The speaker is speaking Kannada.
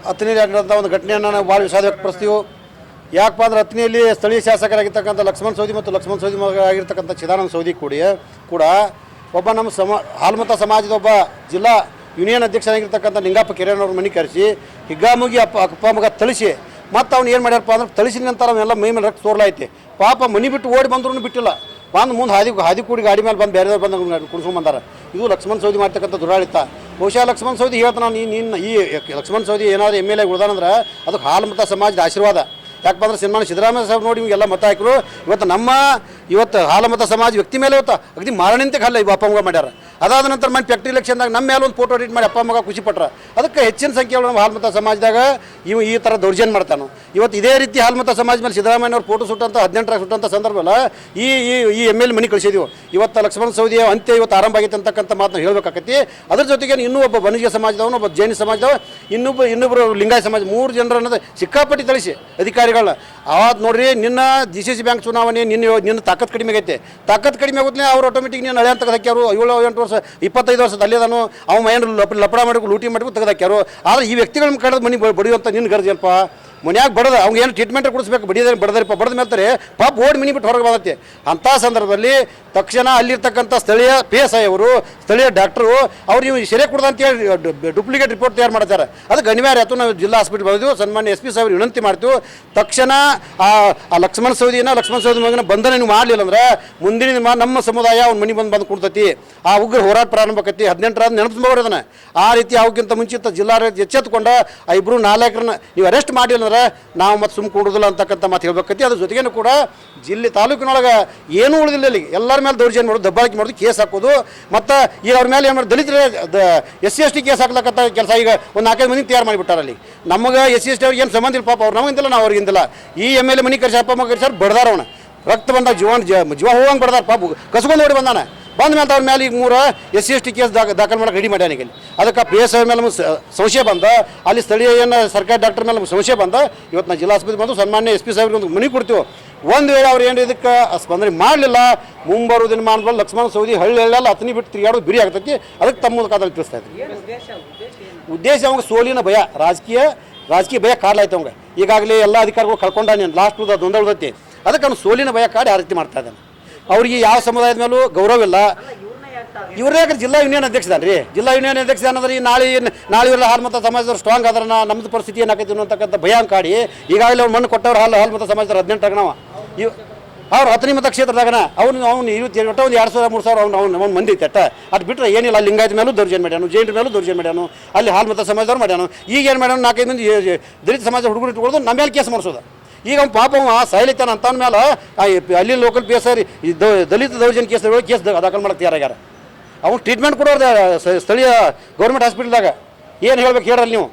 ಹತ್ತನೇಲಿ ಆಗಿರೋಂಥ ಒಂದು ಘಟನೆಯನ್ನು ನಾವು ಭಾಳ ವಿಷಾದ ವ್ಯಕ್ತಪಡಿಸ್ತೀವಿ. ಯಾಕಪ್ಪ ಅಂದ್ರೆ ಹತ್ತನೇಲಿ ಸ್ಥಳೀಯ ಶಾಸಕರಾಗಿರ್ತಕ್ಕಂಥ ಲಕ್ಷ್ಮಣ ಸವದಿ ಮತ್ತು ಲಕ್ಷ್ಮಣ ಸವದಿ ಆಗಿರ್ತಕ್ಕಂಥ ಚಿದಾನಂದ ಸವದಿ ಕೂಡ ಒಬ್ಬ ನಮ್ಮ ಹಾಲ್ಮತ ಸಮಾಜದ ಒಬ್ಬ ಜಿಲ್ಲಾ ಯೂನಿಯನ್ ಅಧ್ಯಕ್ಷರಾಗಿರ್ತಕ್ಕಂಥ ನಿಂಗಪ್ಪ ಕೆರೆಯವ್ರ ಮನೆ ಕರೆಸಿ ಹಿಗ್ಗಾಮುಗಿ ಅಪ್ಪ ಮಗ ತಳಿಸಿ ಮತ್ತು ಅವ್ನು ಏನು ಮಾಡ್ಯಾರಪ್ಪ ಅಂದ್ರೆ ತಳಿಸಿದ ನಂತರ ಅವೆಲ್ಲ ಮೈ ಮೇಲೆ ರಕ್ತ ಸೋರ್ಲಾಯ್ತಿ. ಪಾಪ ಮನೆ ಬಿಟ್ಟು ಓಡಿ ಬಂದ್ರೂ ಬಿಟ್ಟಿಲ್ಲ, ಬಂದು ಮುಂದೆ ಹಾದಿ ಕೂಡಿ ಗಾಡಿ ಮೇಲೆ ಬಂದು ಬೇರೆದವ್ರು ಬಂದು ಕುಣಿಸ್ಕೊಂಡ್ಬಂದಾರ. ಇದು ಲಕ್ಷ್ಮಣ ಸವದಿ ಮಾಡ್ತಕ್ಕಂಥ ದುರಾಳಿತ. ಬಹುಶಃ ಲಕ್ಷ್ಮಣ ಸವದಿ ಹೇಳ್ತಾನೆ, ನೀನು ಈ ಲಕ್ಷ್ಮಣ ಸವದಿ ಏನಾದರೂ ಎಮ್ ಎಲ್ ಎ ಉಳ್ದಾನಂದ್ರೆ ಅದಕ್ಕೆ ಹಾಲ್ಮತ ಸಮಾಜದ ಆಶೀರ್ವಾದ. ಯಾಕಪ್ಪ ಅಂದ್ರೆ ಸನ್ಮಾನ ಸಿದ್ದರಾಮಯ್ಯ ಸಾಹೇಬ್ ನೋಡಿ ಇವೆಲ್ಲ ಮತ ಹಾಕಿರು. ಇವತ್ತು ಹಾಲಮತ ಸಮಾಜ ವ್ಯಕ್ತಿ ಮೇಲೆ ಇವತ್ತು ಅಗದಿ ಮಾರಣಿಂತೆ ಹಲ್ಲ ಇವು ಅಪ್ಪ ಮಗ ಮಾಡ್ಯಾರ. ಅದಾದ ನಂತರ ಮನೆ ಫ್ಯಾಕ್ಟ್ರಿ ಇಲೆಕ್ಷನ್ದಾಗ ನಮ್ಮ ಮೇಲೆ ಒಂದು ಫೋಟೋ ಎಡಿಟ್ ಮಾಡಿ ಅಪ್ಪ ಮಗ ಖುಷಿ ಪಟ್ರ. ಅದಕ್ಕೆ ಹೆಚ್ಚಿನ ಸಂಖ್ಯೆಯಲ್ಲಿ ನಮ್ಮ ಹಾಲ್ಮತ ಸಮಾಜದಾಗ ಈ ಥರ ದೌರ್ಜನ್ಯ ಮಾಡ್ತಾನೆ. ಇವತ್ತು ಇದೇ ರೀತಿ ಹಾಲ್ಮತ ಸಮಾಜ ಮೇಲೆ ಸಿದ್ದರಾಮಯ್ಯವ್ರು ಫೋಟೋ ಸುಟ್ಟಂಥ 18 ಸುಟ್ಟಂಥ ಸಂದರ್ಭದಲ್ಲಿ ಈ ಎಮ್ ಎಲ್ ಮನೆ ಕಳಿಸಿದೀವಿ. ಇವತ್ತು ಲಕ್ಷ್ಮಣ ಸವದಿಯ ಅಂತ್ಯ ಇವತ್ತು ಆರಂಭ ಆಗೈತೆ ಅಂತಕ್ಕಂಥ ಮಾತನ್ನು ಹೇಳಬೇಕಾಗತ್ತಿ. ಅದ್ರ ಜೊತೆಗೆ ಇನ್ನೂ ಒಬ್ಬ ಬನಿಜ ಸಮಾಜದವನು, ಒಬ್ಬ ಜೈನ ಸಮಾಜದವ, ಇನ್ನೊಬ್ಬರು ಲಿಂಗಾಯ ಸಮಾಜ, 3 ಜನರು ಅನ್ನೋದು ಸಿಕ್ಕಾಪಟ್ಟಿ ತಿಳಿಸಿ ಅಧಿಕಾರಿಗಳನ್ನ. ಆವತ್ತು ನೋಡ್ರಿ, ನಿನ್ನ DCC ಬ್ಯಾಂಕ್ ಚುನಾವಣೆ ನಿನ್ನ ತಾಕತ್ ಕಡಿಮೆ ಆಗೈತೆ. ತಾಕತ್ ಕಡಿಮೆ ಆಗುತ್ತೆ, ಅವ್ರು ಆಟೋಮೆಟಿಕ್ ನೀನು ಹಳೆ ಅಂತ ತೆಗೆದಾಕ್ಯಾರು. 7-8 ವರ್ಷ 25 ವರ್ಷದ ಅಲ್ಲಿದಾನು ಅವ ಮೈಂಡ್ ಲಪಡ ಮಾಡಬೇಕು, ಲೂಟಿ ಮಾಡಬೇಕು, ತೆಗೆದಾಕ್ಯಾರು. ಆದರೆ ಈ ವ್ಯಕ್ತಿಗಳನ್ನ ಕಳೆದ ಮನೆ ಬಡಿಯುವಂಥ ನಿನ್ನ ಗರ್ಜಲ್ಪ ಮನ್ಯಾಗ ಬಡದ ಅವ್ಗೆ ಏನು ಟ್ರೀಟ್ಮೆಂಟ್ ಕೊಡಿಸ್ಬೇಕು, ಬಡದರಿಪ್ಪ ಬಡದ ಮೇಲ್ತಾರೆ ಪಾಪ ಓಡಿ ಮನೆ ಬಿಟ್ಟು ಹೊರಗೆ ಬರುತ್ತೆ. ಅಂಥ ಸಂದರ್ಭದಲ್ಲಿ ತಕ್ಷಣ ಅಲ್ಲಿರ್ತಕ್ಕಂಥ ಸ್ಥಳೀಯ PSI ಅವರು, ಸ್ಥಳೀಯ ಡಾಕ್ಟರು ಅವ್ರು ಇವು ಸೆರೆ ಕೊಡ್ದು ಅಂತೇಳಿ ಡೂಪ್ಲಿಕೇಟ್ ರಿಪೋರ್ಟ್ ತಯಾರು ಮಾಡ್ತಾರೆ. ಅದಕ್ಕೆ ಅನಿವಾರ್ಯ ಆಯಿತು. ನಾವು ಜಿಲ್ಲಾ ಹಾಸ್ಪಿಟಲ್ ಬಂದಿದ್ದು ಸನ್ಮಾನ್ಯ SP ಸಾಹೇಬ್ರು ವಿನಂತಿ ಮಾಡ್ತೀವಿ, ತಕ್ಷಣ ಆ ಲಕ್ಷ್ಮಣ ಸವದಿ ಮಗನ ಬಂಧನ ನೀವು ಮಾಡಲಿಲ್ಲ ಅಂದ್ರೆ ಮುಂದಿನ ನಮ್ಮ ಸಮುದಾಯ ಅವ್ನ ಮನೆ ಬಂದು ಕೊಡ್ತೈತಿ. ಆ ಉಗ್ರ ಹೋರಾಟ ಪ್ರಾರಂಭ ಆಕೈತಿ. 18 ನೆನಪಿಸ್ಬೋರು ಅದನ್ನು. ಆ ರೀತಿ ಅವಕ್ಕಿಂತ ಮುಂಚಿತ ಜಿಲ್ಲಾಡಳಿತ ಎಚ್ಚೆತ್ತುಕೊಂಡ ಆ 2-4 ನೀವು ಅರೆಸ್ಟ್ ಮಾಡಿಲ್ಲ ಅಂದ್ರೆ ನಾವು ಮತ್ತೆ ಸುಮ್ಮ ಕೊಡೋದಿಲ್ಲ ಅಂತಕ್ಕಂಥ ಮಾತು ಹೇಳ್ಬೇಕೈತಿ. ಅದ್ರ ಜೊತೆಗೇನು ಕೂಡ ಜಿಲ್ಲೆ ತಾಲೂಕಿನೊಳಗೆ ಏನೂ ಉಳಿದಿಲ್ಲ. ಇಲ್ಲಿಗೆ ಎಲ್ಲರ ಮೇಲೆ ದೌರ್ಜನ್ಯ ಮಾಡೋದು, ದಬ್ಬಾಳಿಕೆ ಮಾಡೋದು, ಕೇಸ್ ಹಾಕೋದು. ಮತ್ತು ಈಗ ಅವ್ರ ಮೇಲೆ ಏನು ಮಾಡೋದು, ದಲಿತರೇ SC ST ಕೇಸ್ ಹಾಕ್ಲಕ್ಕಂಥ ಕೆಲಸ ಈಗ ಒಂದು 4-5 ಮಂದಿ ತಯಾರು ಮಾಡಿಬಿಟ್ಟಾರ. ಅಲ್ಲಿ ನಮಗೆ SC ST ಅವ್ರಿಗೆ ಏನು ಸಂಬಂಧ ಇಲ್ಲ, ಪಾಪ ಅವ್ರು ನಮಗಿಂದಿಲ್ಲ, ನಾವು ಅವ್ರಿಗಿಂದಿಲ್ಲ. ಈ MLA ಮನೆ ಕರ್ಸಿ ಅಪ್ಪ ಮಗ ಕರ್ಸಾರ ಬಡ್ದಾರ. ಅವನ ರಕ್ತ ಬಂದಾಗ ಜೀವ ಹೋಗಂಗೆ ಬಡ್ದಾರ. ಪಾಪ ಕಸ್ಕೊಂಡು ನೋಡಿ ಬಂದಾನೆ. ಬಂದ ಮೇಲೆ ಅವ್ರ ಮೇಲೆ ಈಗ 3 SC ST ಕೇಸ್ ದಾಖಲು ಮಾಡೋಕೆ ರೆಡಿ ಮಾಡ್ಯಾನ. ಈಗ ಅದಕ್ಕೆ PSI ಮೇಲೆ ನಮಗೆ ಸಂಶಯ ಬಂದ, ಅಲ್ಲಿ ಸ್ಥಳೀಯ ಏನು ಸರ್ಕಾರಿ ಡಾಕ್ಟರ್ ಮೇಲೆ ನಮಗೆ ಸಂಶಯ ಬಂದ. ಇವತ್ತು ನಾವು ಜಿಲ್ಲಾ ಆಸ್ಪತ್ರೆ ಬಂದು ಸನ್ಮಾನ್ಯ SP ಸಾಹೇಬ್ರಿಗೆ ಒಂದು ಮನೆ ಕೊಡ್ತೀವಿ. ಒಂದು ವೇಳೆ ಅವ್ರು ಏನು ಇದಕ್ಕೆ ಸ್ಪಂದನೆ ಮಾಡಲಿಲ್ಲ, ಮುಂಬರುವ ದಿನಮಾನದಲ್ಲಿ ಲಕ್ಷ್ಮಣ ಸವದಿ ಹಳ್ಳಿ ಹತ್ತನಿ ಬಿಟ್ಟು ತಿರುಗಾಡೋದು ಬಿರಿ ಆಗ್ತೈತಿ. ಅದಕ್ಕೆ ತಮ್ಮ ಮೂಲಕ ತಿಳಿಸ್ತಾ ಇದ್ವಿ. ಉದ್ದೇಶ ಅವಾಗ ಸೋಲಿನ ಭಯ, ರಾಜಕೀಯ ಭಯ ಕಾಡ್ಲಾಯ್ತು ಅವಂಗೆ. ಈಗಾಗಲೇ ಎಲ್ಲ ಅಧಿಕಾರಿಗಳು ಕಳ್ಕೊಂಡಾನೆ, ಲಾಸ್ಟ್ ದ್ವಂದ್ವ ಉಳಿದೈತಿ. ಅದಕ್ಕೆ ಅವ್ನು ಸೋಲಿನ ಭಯ ಕಾಡಿ ಆ ರೀತಿ ಮಾಡ್ತಾ ಇದ್ದಾನೆ. ಅವ್ರಿಗೆ ಯಾವ ಸಮುದಾಯದ ಮೇಲೂ ಗೌರವ ಇಲ್ಲ. ಇವರೇ ಜಿಲ್ಲಾ ಯೂನಿಯನ್ ಅಧ್ಯಕ್ಷದಾನ್ರಿ. ಜಿಲ್ಲಾ ಯೂನಿಯನ್ ಅಧ್ಯಕ್ಷ ಅನ್ನೋದ್ರೆ ಈ ನಾಳೆ ಇವರೆಲ್ಲ ಹಾಲ್ಮತ ಸಮಾಜದವ್ರು ಸ್ಟ್ರಾಂಗ್ ಆದ್ರೆ ನಮ್ಮದು ಪರಿಸ್ಥಿತಿ ಏನಾಕೈತಿ ಅನ್ನೋತಕ್ಕಂಥ ಭಯ ಕಾಡಿ ಈಗಾಗಲೇ ಅವ್ರು ಮಣ್ಣು ಕೊಟ್ಟವ್ರು ಹಾಲ್ಮತ ಸಮಾಜದವ್ರು 18 ನಾವು ಅವ್ರು 10 ಮತಕ್ಷೇತ್ರದಾಗನ ಅವ್ನು 20 ಒಂದು 2,000-3,000 ಅವ್ನು ಮಂದಿ ಐತೆ ಅಟ್ಟ. ಅದು ಬಿಟ್ಟರೆ ಏನಿಲ್ಲ. ಲಿಂಗಾಯತ ಮೇಲೂ ದೌರ್ಜನ್ಯ ಮಾಡ್ಯಾನು, ಜೈನರ ಮೇಲೂ ದೌರ್ಜನ್ಯ ಮಾಡ್ಯಾನು, ಅಲ್ಲಿ ಹಾಲ್ಮತ ಸಮಾಜದವ್ರು ಮಾಡ್ಯಾನು. ಈಗ ಏನು ಮಾಡ್ಯಾನು, 4-5 ಮಂದಿ ದಲಿತ ಸಮಾಜ ಹುಡುಗರು ಇಟ್ಕೊಳ್ಳೋದು ನಮ್ಮ ಮೇಲೆ ಕೇಸ್ ಮಾಡಿಸೋದು. ಈಗ ಅವ್ನು ಪಾಪ ಸಾಯ್ಲಿತ್ತಾನ ಅಂತ ಮೇಲೆ ಅಲ್ಲಿ ಲೋಕಲ್ PSI ದಲಿತ ದೌರ್ಜನ್ಯ ಕೇಸ್ ದಾಖಲು ಮಾಡಕ್ಕೆ ತಯಾರಾಗ್ಯಾರ. ಅವ್ನು ಟ್ರೀಟ್ಮೆಂಟ್ ಕೊಡೋರು ಸ್ಥಳೀಯ ಗೌರ್ಮೆಂಟ್ ಹಾಸ್ಪಿಟಲ್ದಾಗ. ಏನು ಹೇಳ್ಬೇಕು ಹೇಳ್ರಲ್ಲ ನೀವು.